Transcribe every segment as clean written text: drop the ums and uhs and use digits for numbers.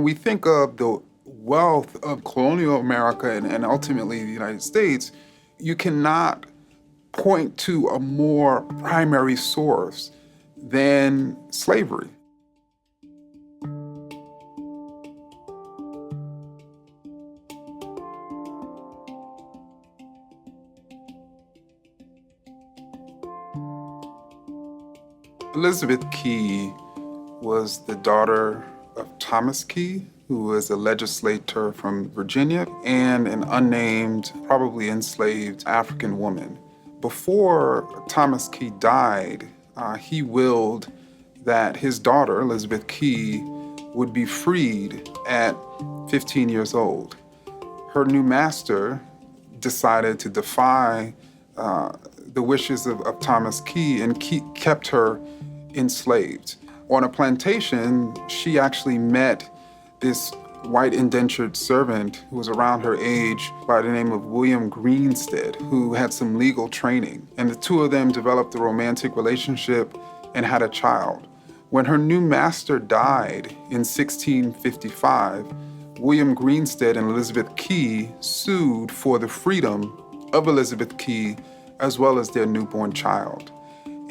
we think of the wealth of colonial America and ultimately the United States, you cannot point to a more primary source than slavery. Elizabeth Key was the daughter of Thomas Key, who was a legislator from Virginia, and an unnamed, probably enslaved African woman. Before Thomas Key died, he willed that his daughter, Elizabeth Key, would be freed at 15 years old. Her new master decided to defy the wishes of Thomas Key and kept her enslaved. On a plantation, she actually met this white indentured servant who was around her age by the name of William Greenstead, who had some legal training. And the two of them developed a romantic relationship and had a child. When her new master died in 1655, William Greenstead and Elizabeth Key sued for the freedom of Elizabeth Key as well as their newborn child.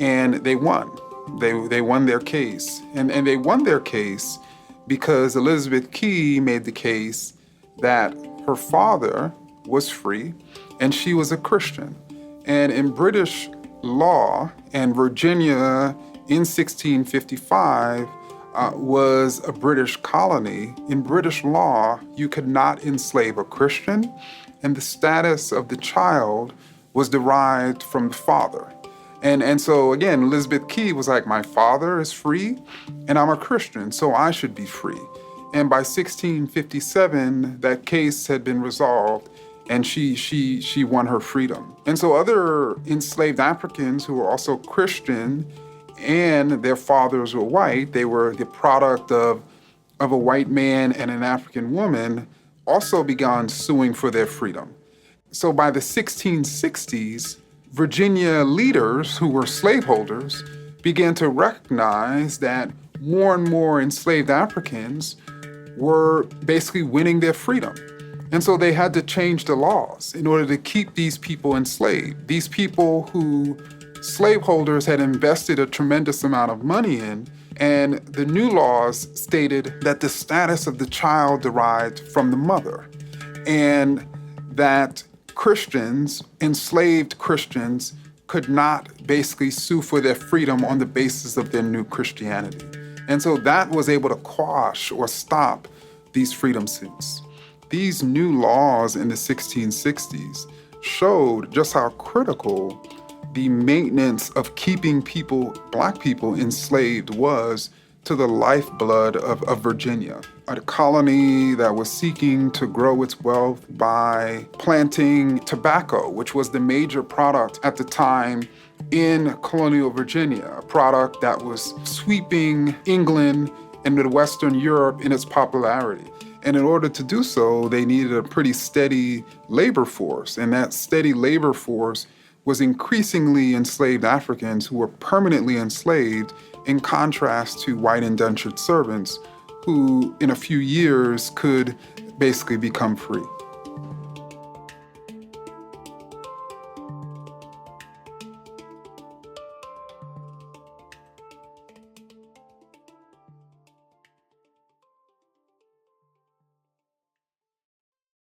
And they won. They won their case. And they won their case because Elizabeth Key made the case that her father was free and she was a Christian. And in British law, and Virginia in 1655 was a British colony, in British law, you could not enslave a Christian, and the status of the child was derived from the father. And so again, Elizabeth Key was like, my father is free and I'm a Christian, so I should be free. And by 1657, that case had been resolved and she won her freedom. And so other enslaved Africans who were also Christian and their fathers were white, they were the product of a white man and an African woman, also began suing for their freedom. So by the 1660s, Virginia leaders who were slaveholders began to recognize that more and more enslaved Africans were basically winning their freedom. And so they had to change the laws in order to keep these people enslaved. These people who slaveholders had invested a tremendous amount of money in, and the new laws stated that the status of the child derived from the mother, and that Christians, enslaved Christians, could not basically sue for their freedom on the basis of their new Christianity. And so that was able to quash or stop these freedom suits. These new laws in the 1660s showed just how critical the maintenance of keeping Black people enslaved was to the lifeblood of Virginia, a colony that was seeking to grow its wealth by planting tobacco, which was the major product at the time in colonial Virginia, a product that was sweeping England and Midwestern Europe in its popularity. And in order to do so, they needed a pretty steady labor force, and that steady labor force was increasingly enslaved Africans who were permanently enslaved, in contrast to white indentured servants who in a few years could basically become free.